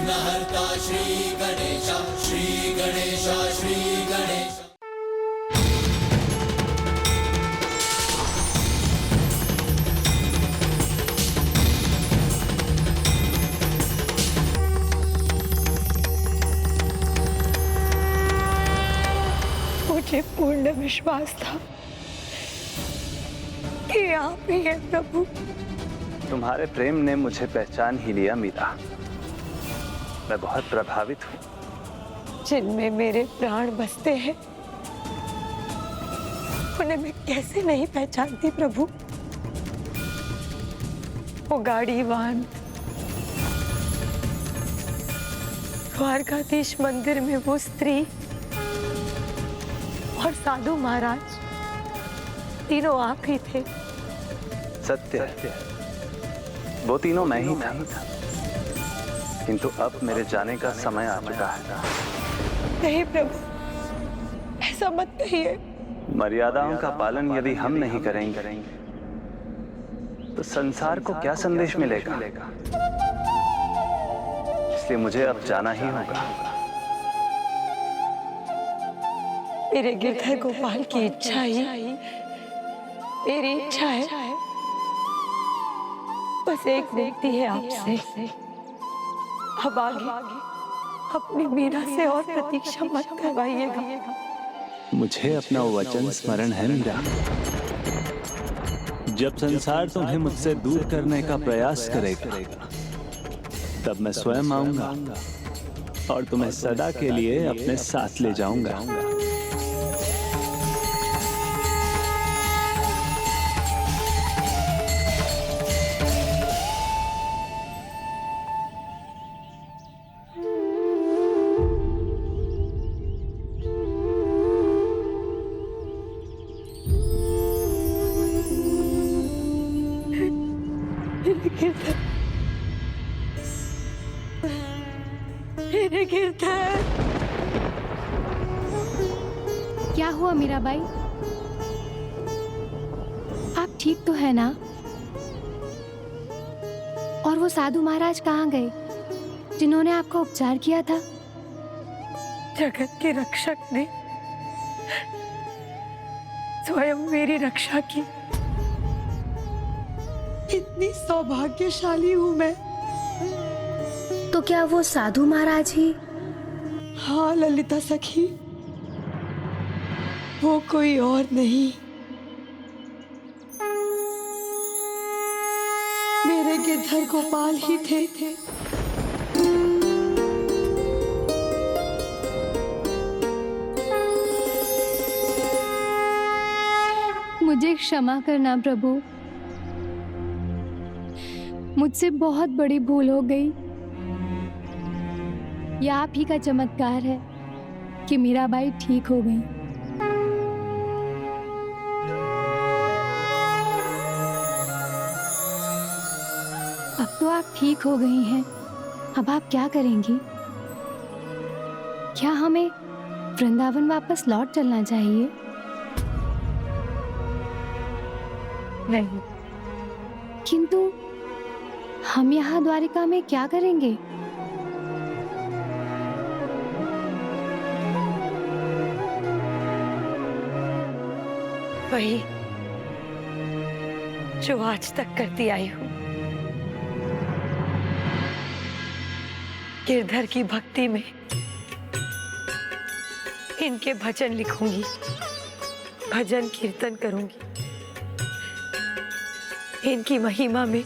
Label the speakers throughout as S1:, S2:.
S1: विघ्नहर्ता श्री गणेश, श्री गणेश, श्री गणेश।
S2: मुझे पूर्ण विश्वास था कि आप ही हैं प्रभु।
S3: तुम्हारे प्रेम ने मुझे पहचान ही लिया मीरा। मैं बहुत प्रभावित हूँ।
S2: जिनमें मेरे प्राण बसते हैं उन्हें मैं कैसे नहीं पहचानती प्रभु। वो गाड़ीवान, द्वारकाधीश मंदिर में वो स्त्री और साधु महाराज, तीनों आप ही थे।
S3: सत्य है, वो तीनों मैं ही था। किंतु अब मेरे जाने का समय आ चुका है।
S2: नहीं प्रभु, ऐसा मत कहिए।
S3: मर्यादाओं का पालन यदि हम नहीं करेंगे तो संसार को क्या संदेश मिलेगा? इसलिए मुझे अब जाना ही होगा।
S2: मेरे गिरधर गोपाल की इच्छा ही मेरी इच्छा है। बस एक विनती है आपसे, अब आगे अपनी मीरा से और प्रतीक्षा मत करवाइएगा।
S3: मुझे अपना वचन स्मरण है मीरा। जब संसार तुम्हें मुझसे दूर करने का प्रयास करेगा तब मैं स्वयं आऊंगा और तुम्हें सदा के लिए अपने साथ ले जाऊंगा।
S2: मेरे गिरधर।
S4: क्या हुआ मीराबाई? आप ठीक तो है ना? और वो साधु महाराज कहाँ गए जिन्होंने आपका उपचार किया था?
S2: जगत के रक्षक ने स्वयं मेरी रक्षा की। इतनी सौभाग्यशाली हूं मैं।
S4: तो क्या वो साधु महाराज ही?
S2: हाँ ललिता सखी, वो कोई और नहीं, मेरे गिरधर गोपाल ही थे।
S4: मुझे क्षमा करना प्रभु, मुझसे बहुत बड़ी भूल हो गई। यह आप ही का चमत्कार है कि मीराबाई ठीक हो गई। अब तो आप ठीक हो गई हैं। अब आप क्या करेंगी? क्या हमें वृंदावन वापस लौट चलना चाहिए?
S2: नहीं।
S4: किंतु हम यहाँ द्वारिका में क्या करेंगे?
S2: वही जो आज तक करती आई हूँ। गिरधर की भक्ति में इनके भजन लिखूंगी, भजन कीर्तन करूंगी, इनकी महिमा में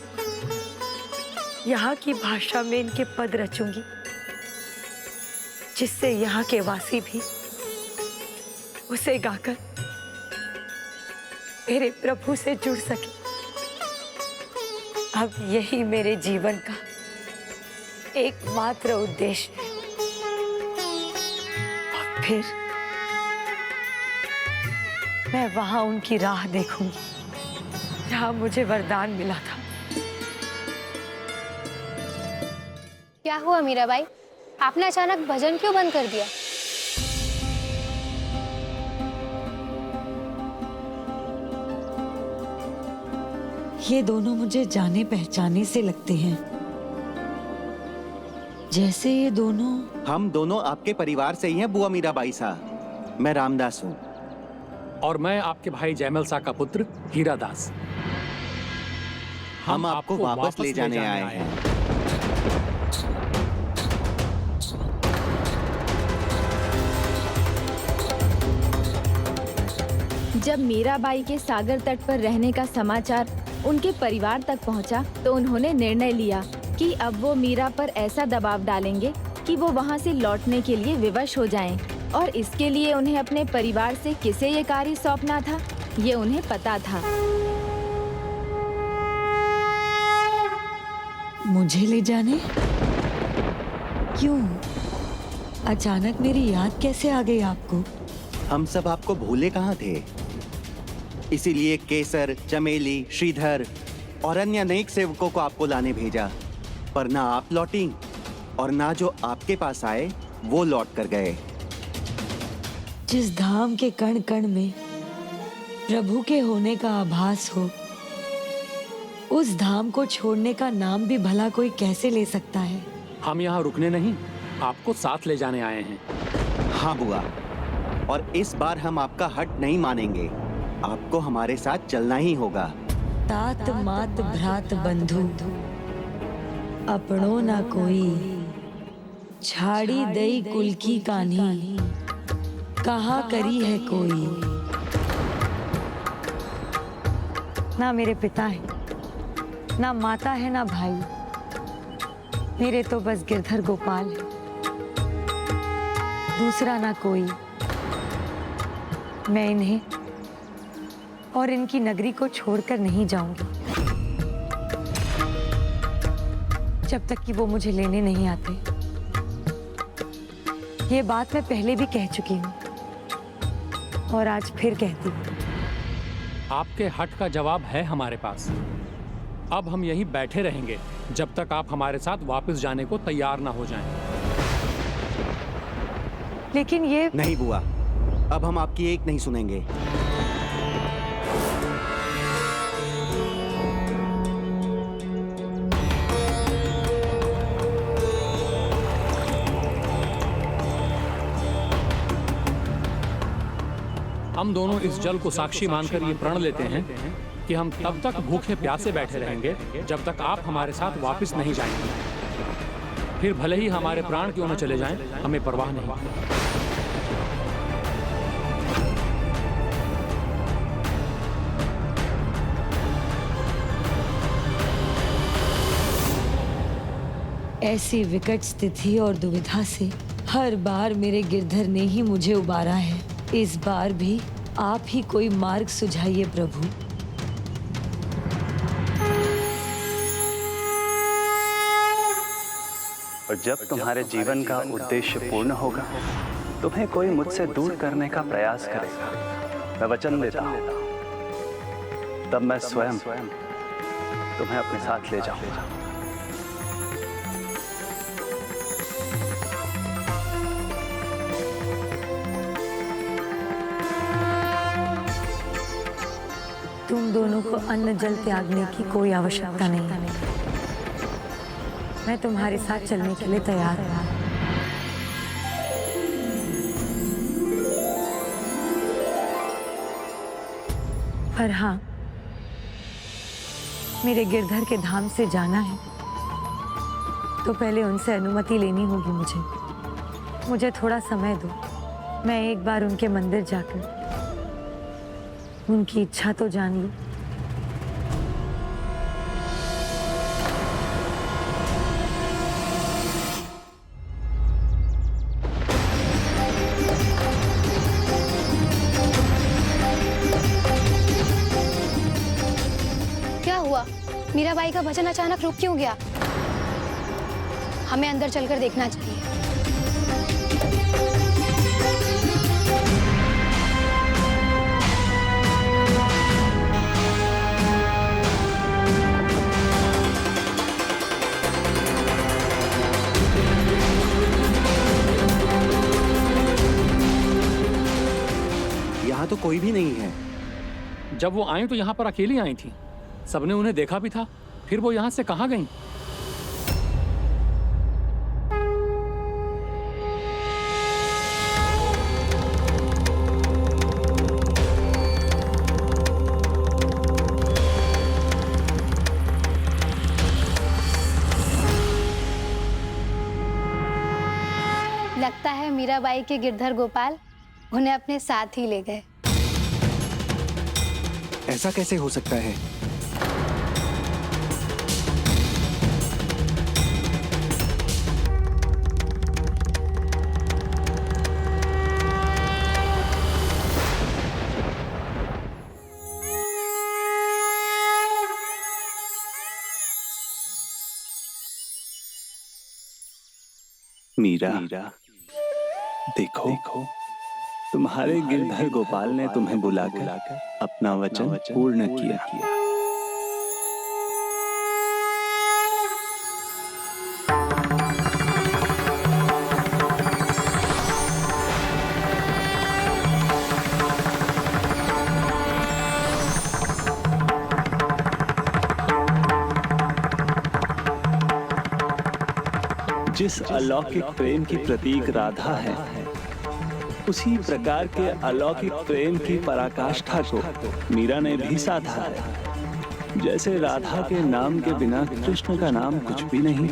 S2: यहाँ की भाषा में इनके पद रचूंगी, जिससे यहाँ के वासी भी उसे गाकर मेरे प्रभु से जुड़ सके। अब यही मेरे जीवन का एकमात्र उद्देश्य है। और फिर मैं वहां उनकी राह देखूंगी जहां मुझे वरदान मिला था।
S5: क्या हुआ मीराबाई? आपने अचानक भजन क्यों बंद कर दिया?
S2: ये दोनों मुझे जाने पहचाने से लगते हैं। जैसे ये दोनों।
S6: हम दोनों आपके परिवार से ही हैं बुआ मीराबाई साहब। मैं रामदास हूँ।
S7: और मैं आपके भाई जयमल शाह का पुत्र हीरादास।
S6: हम आपको वापस ले जाने आए हैं।
S8: जब मीराबाई के सागर तट पर रहने का समाचार उनके परिवार तक पहुंचा, तो उन्होंने निर्णय लिया कि अब वो मीरा पर ऐसा दबाव डालेंगे कि वो वहां से लौटने के लिए विवश हो जाएं। और इसके लिए उन्हें अपने परिवार से किसे ये कार्य सौंपना था, ये उन्हें पता था।
S2: मुझे ले जाने? क्यों? अचानक मेरी याद कैसे आ गई आपको?
S6: हम सब आपको भूले कहाँ थे। इसीलिए केसर, चमेली, श्रीधर और अन्य अनेक सेवकों को आपको लाने भेजा, पर ना आप लौटी और ना जो आपके पास आए वो लौट कर गए।
S2: जिस धाम के कण कण में प्रभु के होने का आभास हो, उस धाम को छोड़ने का नाम भी भला कोई कैसे ले सकता है?
S7: हम यहाँ रुकने नहीं, आपको साथ ले जाने आए हैं।
S6: हाँ बुआ, और इस बार हम आपका हट नहीं मानेंगे। आपको हमारे साथ चलना ही होगा।
S2: तात मात भ्रात बंधु अपनो ना कोई, छाड़ी दई कुल की कान्ही कहाँ करी है कोई। ना मेरे पिता है, ना माता है, ना भाई। मेरे तो बस गिरधर गोपाल है, दूसरा ना कोई। मैं इन्हें और इनकी नगरी को छोड़कर नहीं जाऊंगी जब तक कि वो मुझे लेने नहीं आते। ये बात मैं पहले भी कह चुकी हूँ और आज फिर कहती हूँ।
S7: आपके हट का जवाब है हमारे पास। अब हम यहीं बैठे रहेंगे जब तक आप हमारे साथ वापस जाने को तैयार ना हो जाएं।
S2: लेकिन ये
S6: नहीं बुआ, अब हम आपकी एक नहीं सुनेंगे।
S7: हम दोनों इस जल को साक्षी मानकर ये प्रण लेते हैं कि हम तब तक भूखे प्यासे बैठे रहेंगे जब तक आप हमारे साथ वापस नहीं जाएंगे। फिर भले ही हमारे प्राण क्यों न चले जाएं, हमें परवाह नहीं।
S2: ऐसी विकट स्थिति और दुविधा से हर बार मेरे गिरधर ने ही मुझे उबारा है। इस बार भी आप ही कोई मार्ग सुझाइए प्रभु।
S3: और जब तुम्हारे जीवन का उद्देश्य पूर्ण होगा, तुम्हें कोई मुझसे दूर करने का प्रयास करेगा, मैं वचन देता हूं, तब मैं स्वयं तुम्हें अपने साथ ले जाऊंगा।
S2: तुम दोनों को अन्न जल त्यागने की कोई आवश्यकता नहीं है। मैं तुम्हारे साथ चलने के लिए तैयार हूँ। पर हाँ, मेरे गिरधर के धाम से जाना है तो पहले उनसे अनुमति लेनी होगी मुझे थोड़ा समय दो। मैं एक बार उनके मंदिर जाकर उनकी इच्छा तो जान लूं।
S5: क्या हुआ? मीराबाई का भजन अचानक रुक क्यों गया? हमें अंदर चलकर देखना चाहिए।
S6: यहाँ तो कोई भी नहीं है।
S7: जब वो आई तो यहाँ पर अकेली आई थी, सबने उन्हें देखा भी था। फिर वो यहाँ से कहाँ गईं?
S5: लगता है मीराबाई के गिरधर गोपाल उन्हें अपने साथ ही ले गए।
S6: ऐसा कैसे हो सकता है?
S3: मीरा, देखो तुम्हारे गिरधर गोपाल ने तुम्हें बुलाकर अपना वचन पूर्ण किया। जिस अलौकिक प्रेम की प्रतीक राधा है, उसी प्रकार के अलौकिक प्रेम की पराकाष्ठा को मीरा ने भी साधा है। जैसे राधा के नाम के बिना कृष्ण का नाम कुछ भी नहीं,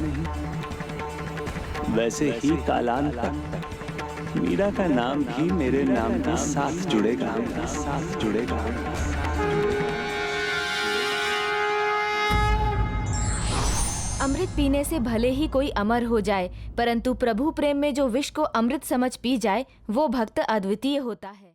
S3: वैसे ही कालांत तक मीरा का नाम भी मेरे नाम के साथ जुड़ेगा, साथ जुड़ेगा।
S8: अमृत पीने से भले ही कोई अमर हो जाए, परंतु प्रभु प्रेम में जो विष को अमृत समझ पी जाए, वो भक्त अद्वितीय होता है।